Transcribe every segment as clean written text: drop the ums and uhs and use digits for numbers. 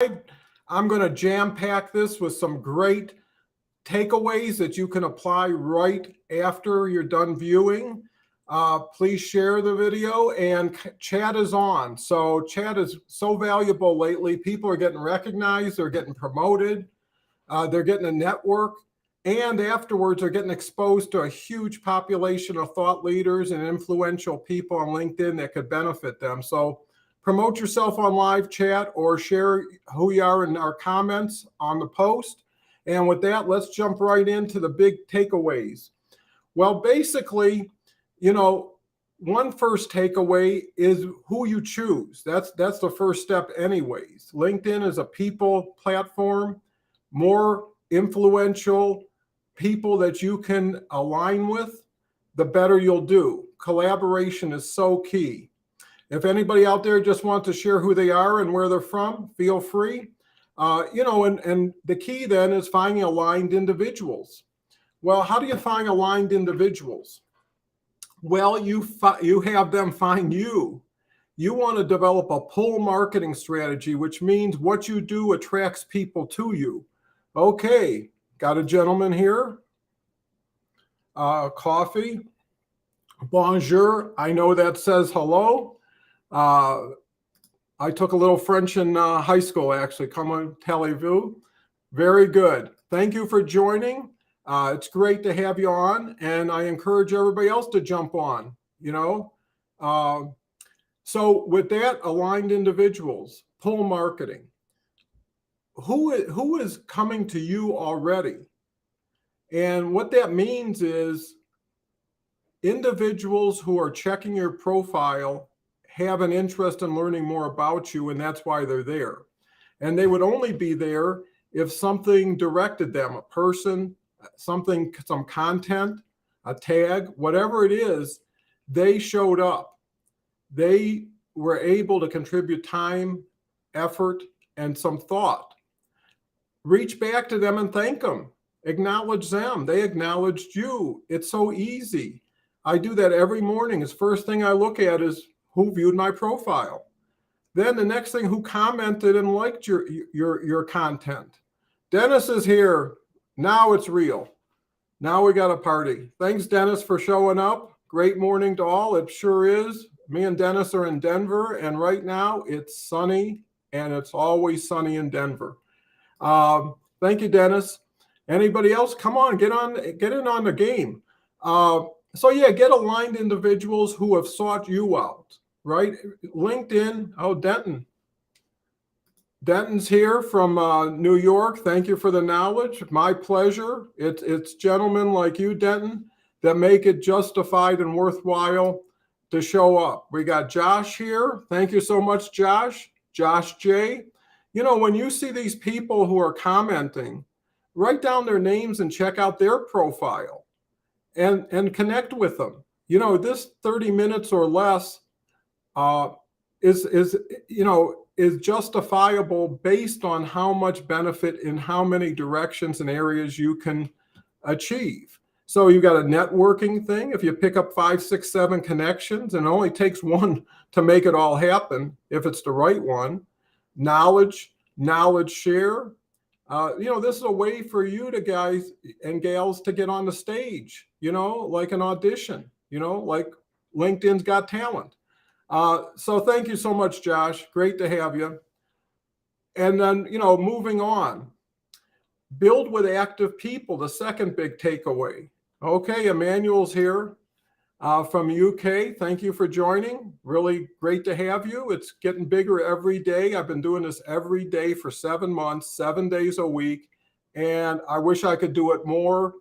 I'm going to jam pack this with some great takeaways that you can apply right after you're done viewing. Please share the video, and chat is on. So chat is so valuable lately. People are getting recognized, they're getting promoted, they're getting a network, and afterwards they're getting exposed to a huge population of thought leaders and influential people on LinkedIn that could benefit them. So promote yourself on live chat or share who you are in our comments on the post. And with that, let's jump right into the big takeaways. Well, basically, one first takeaway is who you choose. That's the first step anyways. LinkedIn is a people platform. More influential people that you can align with, the better you'll do. Collaboration is so key. If anybody out there just wants to share who they are and where they're from, feel free. And the key then is finding aligned individuals. Well, how do you find aligned individuals? Well, you have them find you. You want to develop a pull marketing strategy, which means what you do attracts people to you. Okay, got a gentleman here. Coffee. Bonjour. I know that says hello. I took a little French in high school, actually. Comment allez-vous? Very good. Thank you for joining. It's great to have you on, and I encourage everybody else to jump on, So with that, aligned individuals, pull marketing. Who is coming to you already? And what that means is individuals who are checking your profile have an interest in learning more about you, and that's why they're there. And they would only be there if something directed them, a person, some content, a tag, whatever it is, they showed up. They were able to contribute time, effort, and some thought. Reach back to them and thank them. Acknowledge them. They acknowledged you. It's so easy. I do that every morning. The first thing I look at is who viewed my profile. Then the next thing, who commented and liked your content. Dennis is here. Now it's real. Now we got a party. Thanks, Dennis, for showing up. Great morning to all. It sure is. Me and Dennis are in Denver, and right now it's sunny, and it's always sunny in Denver. Thank you, Dennis. Anybody else? Come on, get in on the game. So yeah, get aligned individuals who have sought you out, right? LinkedIn. Oh, Denton. Denton's here from New York. Thank you for the knowledge. My pleasure. It's gentlemen like you, Denton, that make it justified and worthwhile to show up. We got Josh here. Thank you so much, Josh. Josh J. When you see these people who are commenting, write down their names and check out their profile and connect with them. This 30 minutes or less is justifiable based on how much benefit in how many directions and areas you can achieve. So you got a networking thing. If you pick up 5, 6, 7 connections, and it only takes one to make it all happen, if it's the right one. Knowledge share. This is a way for you to guys and gals to get on the stage, like an audition, like LinkedIn's Got Talent. So thank you so much, Josh. Great to have you. And then, moving on. Build with active people, the second big takeaway. Okay, Emmanuel's here from UK. Thank you for joining. Really great to have you. It's getting bigger every day. I've been doing this every day for 7 months, 7 days a week, and I wish I could do it more,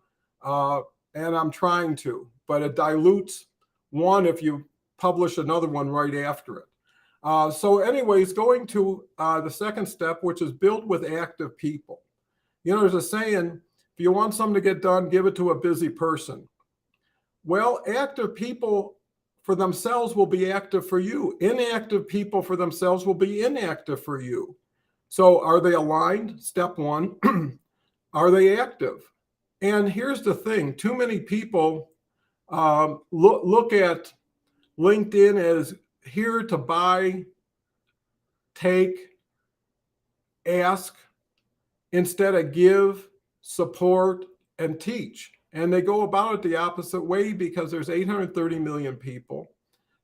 and I'm trying to, but it dilutes one if you publish another one right after it. So anyways, going to the second step, which is build with active people. There's a saying, if you want something to get done, give it to a busy person. Well, active people for themselves will be active for you. Inactive people for themselves will be inactive for you. So are they aligned? Step one. Are they active? And here's the thing. Too many people look at LinkedIn as here to buy, take, ask instead of give, support, and teach. And they go about it the opposite way because there's 830 million people.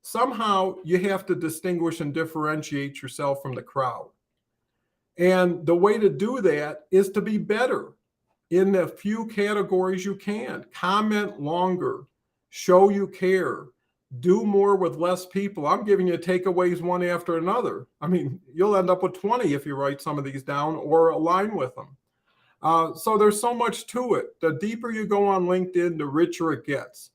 Somehow you have to distinguish and differentiate yourself from the crowd. And the way to do that is to be better in the few categories you can. Comment longer, show you care, do more with less people. I'm giving you takeaways one after another. I mean, you'll end up with 20 if you write some of these down or align with them. So there's so much to it. The deeper you go on LinkedIn, the richer it gets.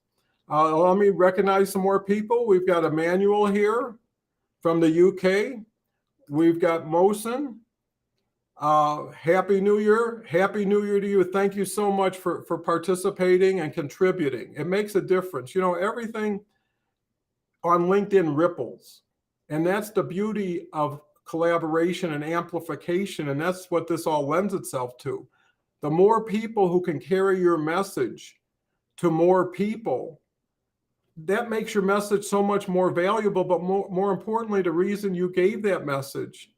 Let me recognize some more people. We've got Emmanuel here from the UK. We've got Mosen. Happy New Year. Happy New Year to you. Thank you so much for participating and contributing. It makes a difference. You know, everything on LinkedIn ripples. And that's the beauty of collaboration and amplification. And that's what this all lends itself to. The more people who can carry your message to more people, that makes your message so much more valuable. But more importantly, the reason you gave that message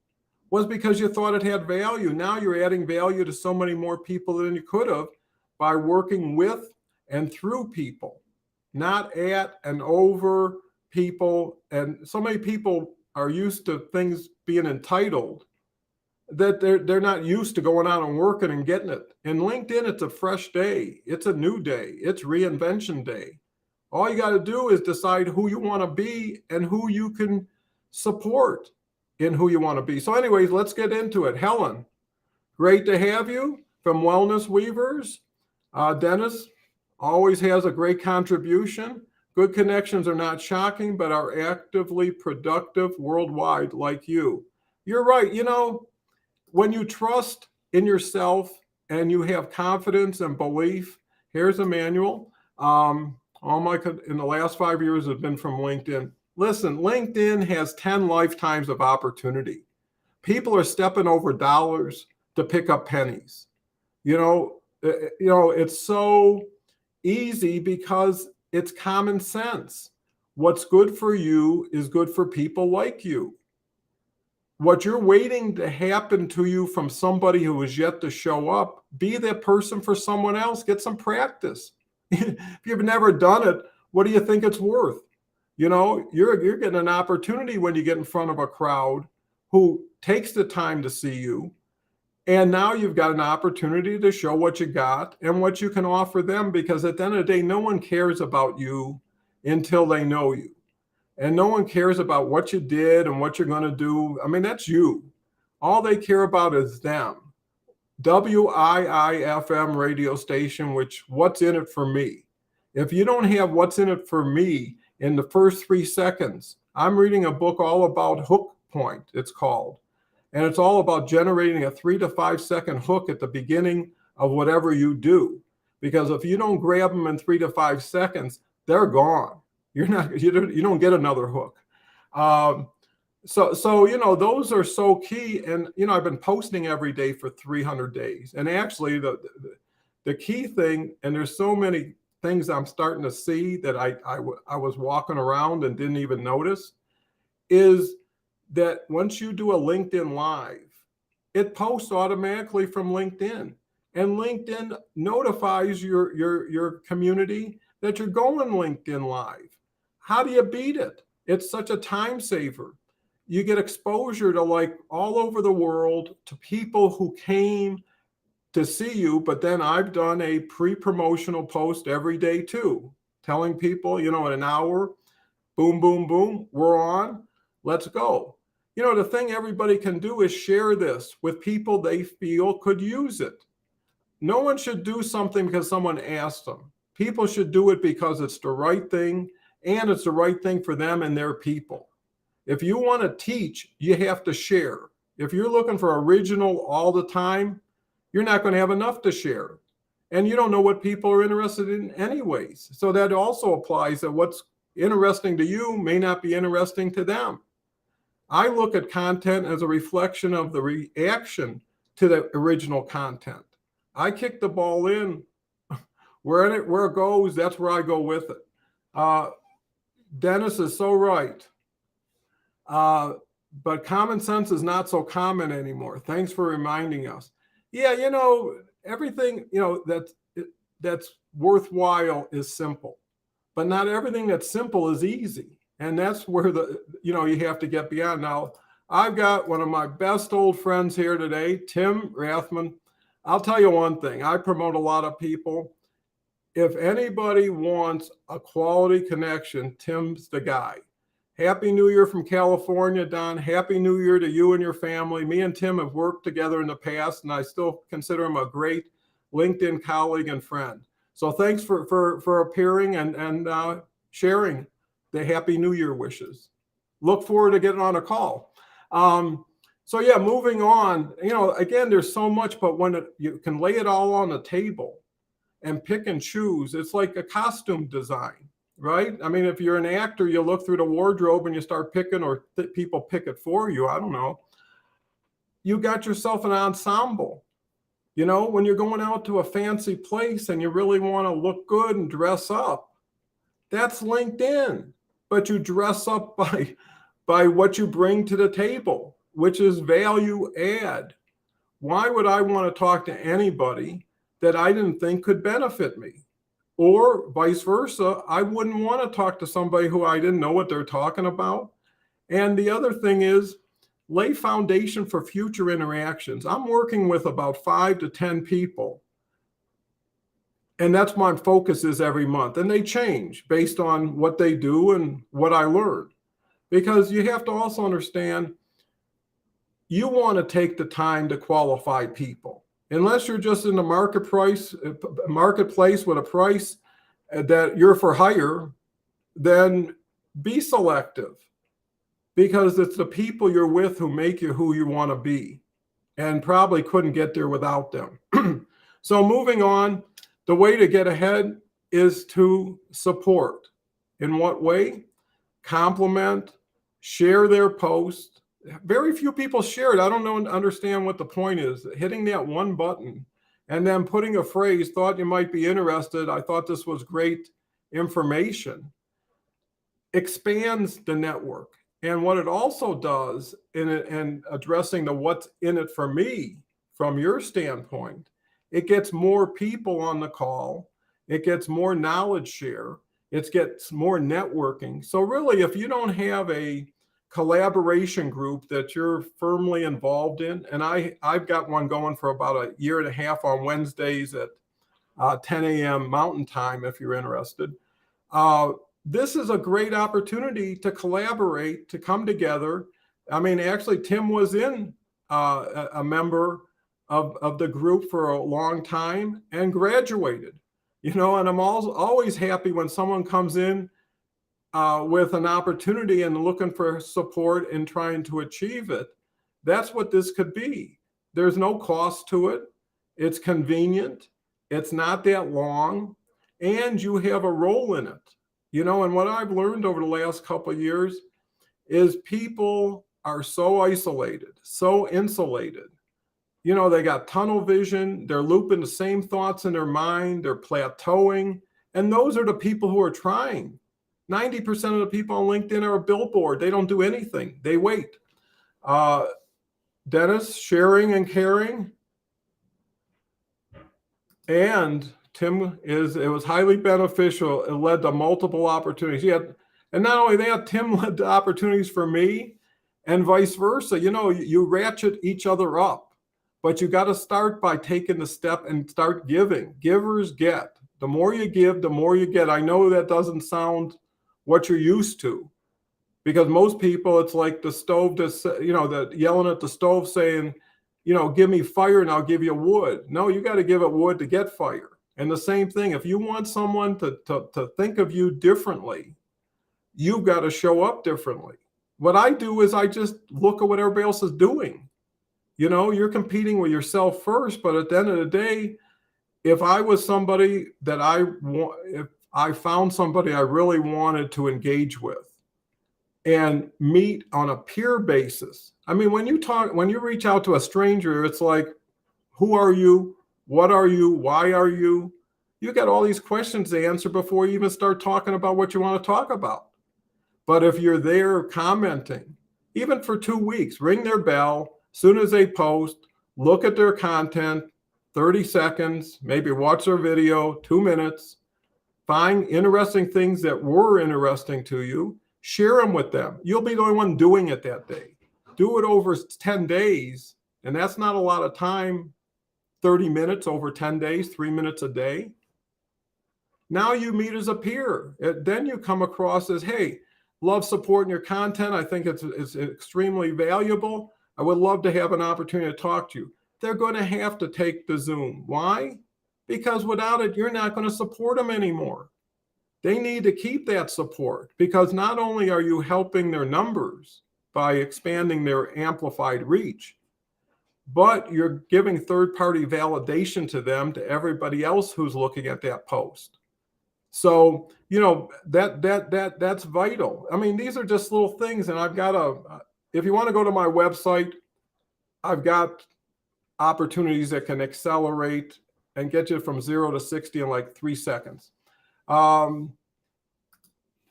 was because you thought it had value. Now you're adding value to so many more people than you could have by working with and through people, not at and over people. And so many people are used to things being entitled that they're not used to going out and working and getting it. In LinkedIn, it's a fresh day. It's a new day. It's reinvention day. All you got to do is decide who you want to be and who you can support in who you want to be. So anyways, let's get into it. Helen, great to have you from Wellness Weavers. Dennis always has a great contribution. Good connections are not shocking, but are actively productive worldwide like you. You're right. You know, when you trust in yourself and you have confidence and belief, here's Emmanuel. In the last 5 years have been from LinkedIn. Listen, LinkedIn has 10 lifetimes of opportunity. People are stepping over dollars to pick up pennies. It's so easy because it's common sense. What's good for you is good for people like you. What you're waiting to happen to you from somebody who is yet to show up, be that person for someone else. Get some practice. If you've never done it, what do you think it's worth? You know, you're getting an opportunity when you get in front of a crowd who takes the time to see you. And now you've got an opportunity to show what you got and what you can offer them, because at the end of the day, no one cares about you until they know you. And no one cares about what you did and what you're going to do. I mean, that's you. All they care about is them. WIIFM radio station, what's in it for me? If you don't have what's in it for me in the first 3 seconds, I'm reading a book all about hook point, it's called. And it's all about generating a 3 to 5 second hook at the beginning of whatever you do. Because if you don't grab them in 3 to 5 seconds, they're gone. You don't get another hook. So those are so key. And I've been posting every day for 300 days. And actually the key thing, and there's so many things I'm starting to see that I was walking around and didn't even notice, is that once you do a LinkedIn Live, it posts automatically from LinkedIn, and LinkedIn notifies your community that you're going LinkedIn Live. How do you beat it? It's such a time saver. You get exposure to all over the world, to people who came to see you. But then I've done a pre-promotional post every day too, telling people, in an hour, boom, boom, boom, we're on, let's go. The thing everybody can do is share this with people they feel could use it. No one should do something because someone asked them. People should do it because it's the right thing, and it's the right thing for them and their people. If you want to teach, you have to share. If you're looking for original all the time, you're not going to have enough to share. And you don't know what people are interested in anyways. So that also applies that what's interesting to you may not be interesting to them. I look at content as a reflection of the reaction to the original content. I kick the ball in. Where it goes, that's where I go with it. Dennis is so right. but common sense is not so common anymore. Thanks for reminding us. Yeah, everything, that's worthwhile is simple, but not everything that's simple is easy. And that's where you have to get beyond. Now, I've got one of my best old friends here today, Tim Rathman. I'll tell you one thing. I promote a lot of people. If anybody wants a quality connection, Tim's the guy. Happy New Year from California, Don. Happy New Year to you and your family. Me and Tim have worked together in the past, and I still consider him a great LinkedIn colleague and friend. So thanks for appearing and sharing the Happy New Year wishes. Look forward to getting on a call. So yeah, moving on. Again, there's so much, but when you can lay it all on the table and pick and choose, it's like a costume design. Right? I mean, if you're an actor, you look through the wardrobe and you start picking, or people pick it for you. I don't know. You got yourself an ensemble. When you're going out to a fancy place and you really want to look good and dress up, that's LinkedIn. But you dress up by what you bring to the table, which is value add. Why would I want to talk to anybody that I didn't think could benefit me? Or vice versa, I wouldn't want to talk to somebody who I didn't know what they're talking about. And the other thing is, lay foundation for future interactions. I'm working with about 5 to 10 people. And that's my focus is every month. And they change based on what they do and what I learned. Because you have to also understand, you want to take the time to qualify people. Unless you're just in the marketplace with a price that you're for hire, then be selective, because it's the people you're with who make you who you want to be, and probably couldn't get there without them. So moving on, the way to get ahead is to support. In what way? Compliment, share their post. Very few people share it. I don't understand what the point is. Hitting that one button and then putting a phrase, thought you might be interested. I thought this was great information. Expands the network. And what it also does in addressing the what's in it for me from your standpoint, it gets more people on the call. It gets more knowledge share. It gets more networking. So really, if you don't have a collaboration group that you're firmly involved in, and I've got one going for about a year and a half on Wednesdays at 10 a.m. Mountain Time, if you're interested. This is a great opportunity to collaborate, to come together. I mean, actually, Tim was in a member of the group for a long time and graduated. And I'm always happy when someone comes in with an opportunity and looking for support and trying to achieve it. That's what this could be. There's no cost to it. It's convenient. It's not that long, and you have a role in it. And what I've learned over the last couple of years is people are so isolated, so insulated. They got tunnel vision. They're looping the same thoughts in their mind. They're plateauing. And those are the people who are trying. 90% of the people on LinkedIn are a billboard. They don't do anything. They wait. Dennis, sharing and caring. And Tim, it was highly beneficial. It led to multiple opportunities. And not only that, Tim led to opportunities for me and vice versa. You ratchet each other up, but you got to start by taking the step and start giving. Givers get. The more you give, the more you get. I know that doesn't sound what you're used to, because most people, it's like the stove, that yelling at the stove saying, give me fire and I'll give you wood. No, you got to give it wood to get fire. And the same thing, if you want someone to think of you differently, you've got to show up differently. What I do is I just look at what everybody else is doing. You're competing with yourself first, but at the end of the day, if I was somebody that if I found somebody I really wanted to engage with and meet on a peer basis. I mean, when you reach out to a stranger, it's like, who are you? What are you? Why are you? You got all these questions to answer before you even start talking about what you want to talk about. But if you're there commenting, even for 2 weeks, ring their bell. Soon as they post, look at their content, 30 seconds, maybe watch their video, 2 minutes, find interesting things that were interesting to you, share them with them. You'll be the only one doing it that day. Do it over 10 days, and that's not a lot of time, 30 minutes over 10 days, 3 minutes a day. Now you meet as a peer. Then you come across as, hey, love supporting your content. I think it's extremely valuable. I would love to have an opportunity to talk to you. They're going to have to take the Zoom. Why? Because without it, you're not going to support them anymore. They need to keep that support, because not only are you helping their numbers by expanding their amplified reach, but you're giving third-party validation to them, to everybody else who's looking at that post. So, that's vital. I mean, these are just little things. And I've got if you want to go to my website, I've got opportunities that can accelerate and get you from 0 to 60 in like 3 seconds.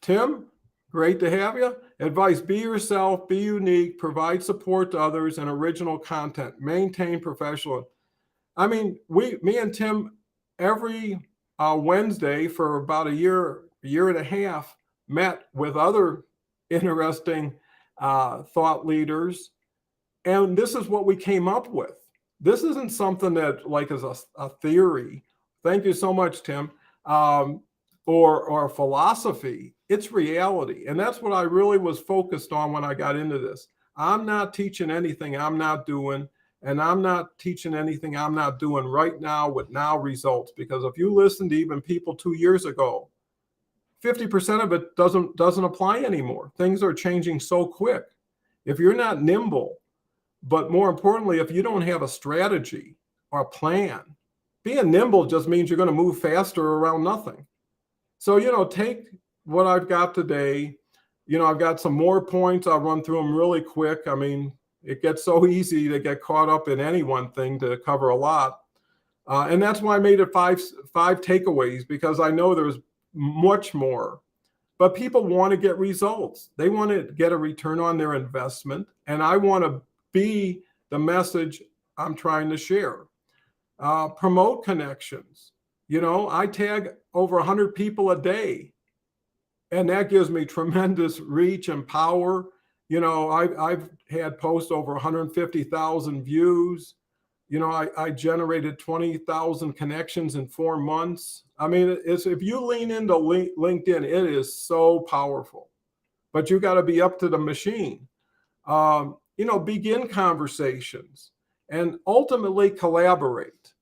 Tim, great to have you. Advice: be yourself, be unique, provide support to others, and original content. Maintain professional. I mean, me and Tim, every Wednesday for about a year and a half, met with other interesting thought leaders. And this is what we came up with. This isn't something that like is a theory. Thank you so much, Tim. Or a philosophy. It's reality. And that's what I really was focused on when I got into this. I'm not teaching anything I'm not doing. And I'm not teaching anything I'm not doing right now with now results. Because if you listen to even people 2 years ago, 50% of it doesn't apply anymore. Things are changing so quick. If you're not nimble, but more importantly, if you don't have a strategy or a plan, being nimble just means you're going to move faster around nothing. So, take what I've got today. I've got some more points. I'll run through them really quick. I mean, it gets so easy to get caught up in any one thing to cover a lot. And that's why I made it five takeaways, because I know there's much more. But people want to get results. They want to get a return on their investment. And I want to be the message I'm trying to share. Promote connections. I tag over 100 people a day, and that gives me tremendous reach and power. I've had posts over 150,000 views. I generated 20,000 connections in 4 months. I mean, if you lean into LinkedIn, it is so powerful, but you got to be up to the machine. Begin conversations and ultimately collaborate.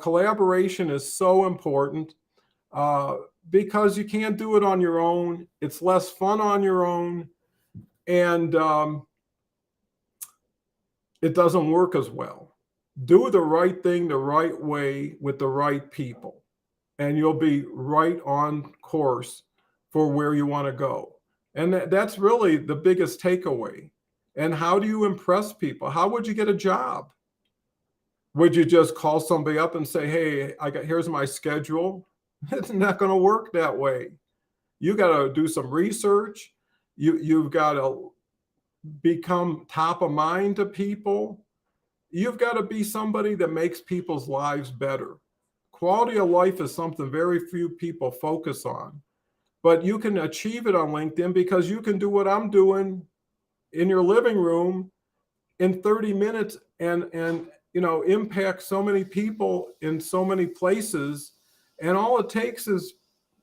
Collaboration is so important because you can't do it on your own. It's less fun on your own. And it doesn't work as well. Do the right thing the right way with the right people, and you'll be right on course for where you want to go. And that's really the biggest takeaway. And how do you impress people? How would you get a job? Would you just call somebody up and say, hey, here's my schedule? It's not going to work that way. You got to do some research. You've got to become top of mind to people. You've got to be somebody that makes people's lives better. Quality of life is something very few people focus on, but you can achieve it on LinkedIn because you can do what I'm doing in your living room in 30 minutes and impact so many people in so many places. And all it takes is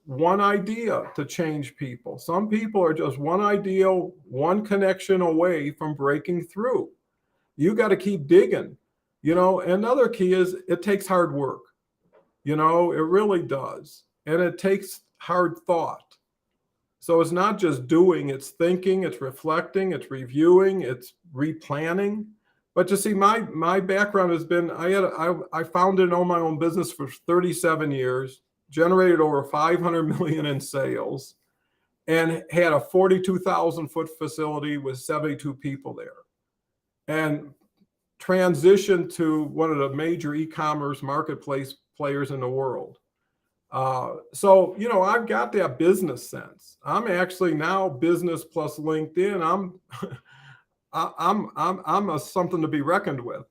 one idea to change people. Some people are just one idea, one connection away from breaking through. You got to keep digging. Another key is it takes hard work. It really does. And it takes hard thought. So it's not just doing, it's thinking, it's reflecting, it's reviewing, it's replanning. But you see, my background has been, I founded and owned my own business for 37 years, generated over 500 million in sales, and had a 42,000 foot facility with 72 people there, and transitioned to one of the major e-commerce marketplace players in the world. So, I've got that business sense. I'm actually now business plus LinkedIn. I'm something to be reckoned with,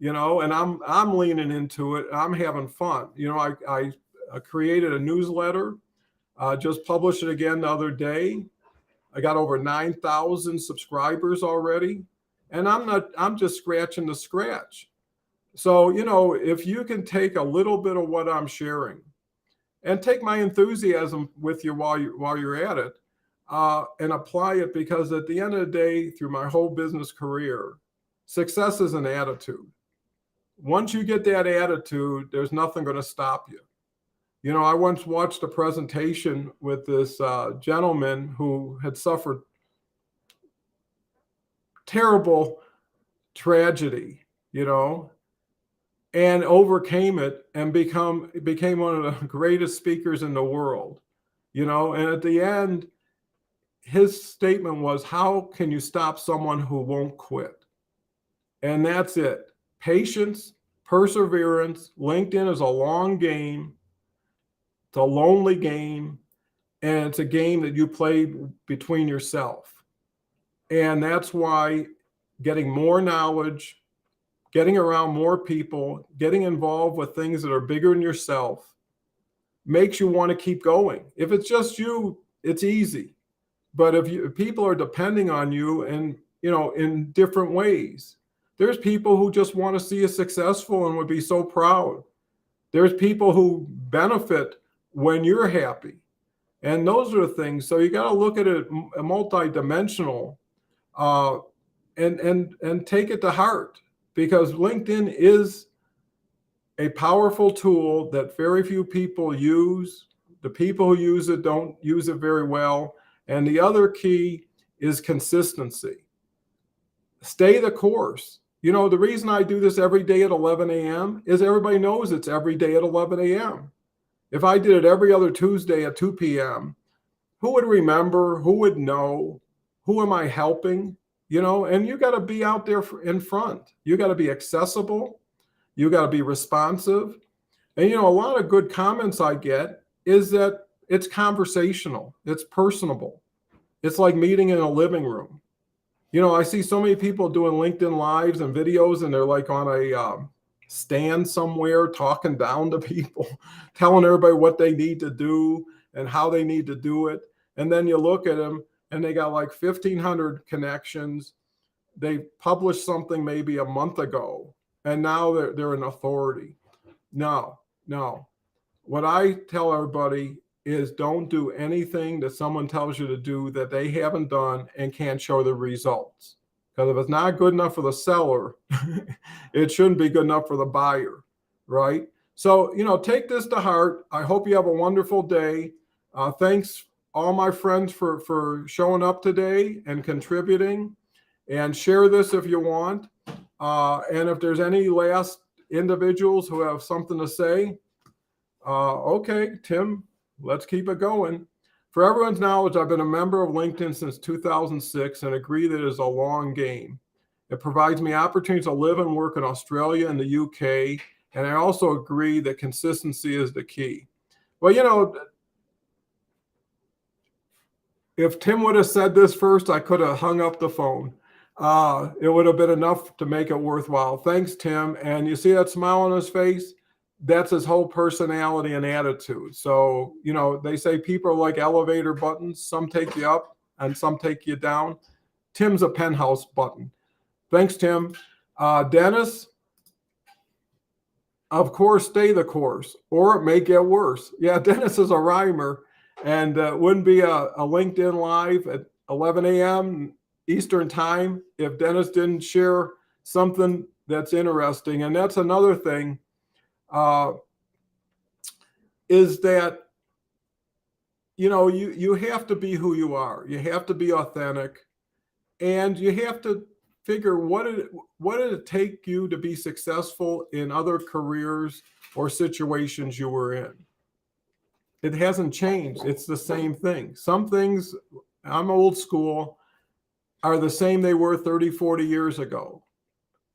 and I'm leaning into it. I'm having fun. I created a newsletter, just published it again the other day. I got over 9,000 subscribers already, and I'm just scratching the scratch. So, if you can take a little bit of what I'm sharing and take my enthusiasm with you while you're at it, and apply it, because at the end of the day, through my whole business career, success is an attitude. Once you get that attitude, there's nothing going to stop you. I once watched a presentation with this gentleman who had suffered terrible tragedy, and overcame it and became one of the greatest speakers in the world, and at the end, his statement was, how can you stop someone who won't quit? And that's it. Patience, perseverance. LinkedIn is a long game. It's a lonely game, and it's a game that you play between yourself. And that's why getting more knowledge, getting around more people, getting involved with things that are bigger than yourself makes you want to keep going. If it's just you, it's easy. But if people are depending on you and, in different ways, there's people who just want to see you successful and would be so proud. There's people who benefit when you're happy. And those are the things. So you got to look at it multidimensional, and take it to heart, because LinkedIn is a powerful tool that very few people use. The people who use it don't use it very well. And the other key is consistency. Stay the course. The reason I do this every day at 11 a.m. is everybody knows it's every day at 11 a.m. If I did it every other Tuesday at 2 p.m., who would remember? Who would know? Who am I helping? And you got to be out there in front. You got to be accessible. You got to be responsive. And, a lot of good comments I get is that it's conversational. It's personable. It's like meeting in a living room. I see so many people doing LinkedIn lives and videos, and they're like on a stand somewhere talking down to people, telling everybody what they need to do and how they need to do it. And then you look at them and they got like 1,500 connections. They published something maybe a month ago, and now they're an authority. No. What I tell everybody is, don't do anything that someone tells you to do that they haven't done and can't show the results. Because if it's not good enough for the seller, it shouldn't be good enough for the buyer, right? So, take this to heart. I hope you have a wonderful day. Thanks, all my friends, for showing up today and contributing. And share this if you want. And if there's any last individuals who have something to say, okay, Tim, let's keep it going. For everyone's knowledge, I've been a member of LinkedIn since 2006 and agree that it is a long game. It provides me opportunities to live and work in Australia and the UK, and I also agree that consistency is the key. Well, if Tim would have said this first, I could have hung up the phone. It would have been enough to make it worthwhile. Thanks, Tim. And you see that smile on his face? That's his whole personality and attitude. So, they say people are like elevator buttons. Some take you up and some take you down. Tim's a penthouse button. Thanks, Tim. Dennis, of course, stay the course, or it may get worse. Yeah, Dennis is a rhymer, and wouldn't be a LinkedIn Live at 11 a.m. Eastern time if Dennis didn't share something that's interesting. And that's another thing, is that, you have to be who you are. You have to be authentic, and you have to figure what did it take you to be successful in other careers or situations you were in. It hasn't changed. It's the same thing. Some things, I'm old school, are the same they were 30, 40 years ago.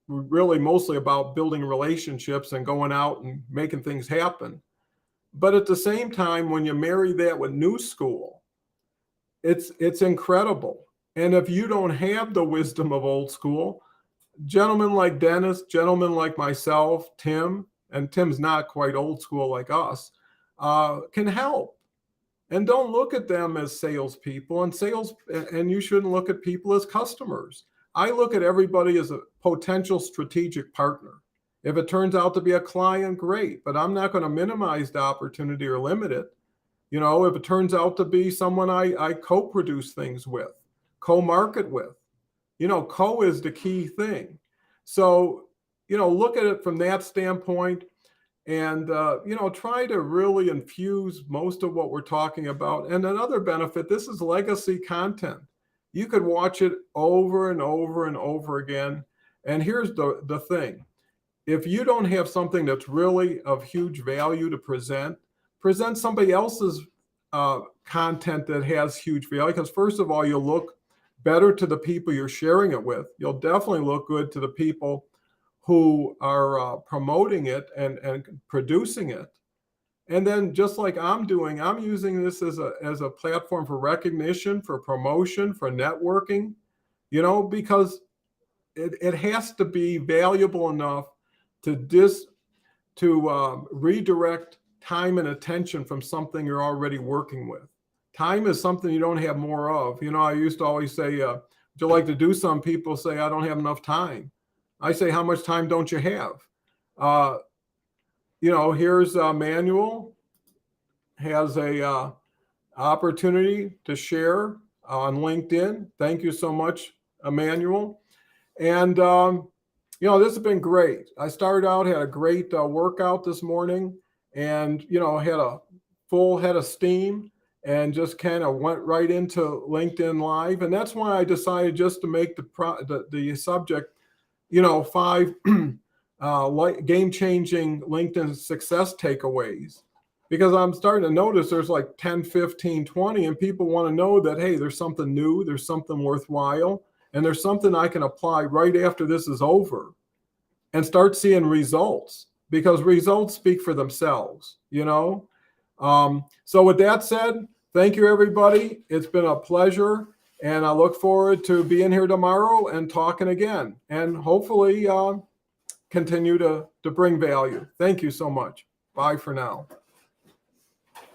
Really mostly about building relationships and going out and making things happen. But at the same time, when you marry that with new school, it's incredible. And if you don't have the wisdom of old school, gentlemen like Dennis, gentlemen like myself, Tim, and Tim's not quite old school like us, can help. And don't look at them as salespeople and you shouldn't look at people as customers. I look at everybody as a potential strategic partner. If it turns out to be a client, great, but I'm not going to minimize the opportunity or limit it. You know, if it turns out to be someone I co-produce things with, co-market with, you know, co is the key thing. So, you know, look at it from that standpoint and, you know, try to really infuse most of what we're talking about. And another benefit, this is legacy content. You could watch it over and over and over again. And here's the thing. If you don't have something that's really of huge value to present somebody else's content that has huge value. Because first of all, you'll look better to the people you're sharing it with. You'll definitely look good to the people who are promoting it and producing it. And then just like I'm doing, I'm using this as a platform for recognition, for promotion, for networking, you know, because it has to be valuable enough to redirect time and attention from something you're already working with. Time is something you don't have more of. You know, I used to always say, would you like to do some? People say, I don't have enough time. I say, how much time don't you have? You know, here's Manuel has a opportunity to share on LinkedIn. Thank you so much, Emmanuel. And, you know, this has been great. I started out, had a great workout this morning and, you know, had a full head of steam and just kind of went right into LinkedIn Live. And that's why I decided just to make the subject, you know, 5 game-changing LinkedIn success takeaways. Because I'm starting to notice there's like 10, 15, 20, and people want to know that, hey, there's something new, there's something worthwhile, and there's something I can apply right after this is over and start seeing results, because results speak for themselves, you know? So with that said, thank you, everybody. It's been a pleasure, and I look forward to being here tomorrow and talking again, and hopefully continue to bring value. Thank you so much. Bye for now.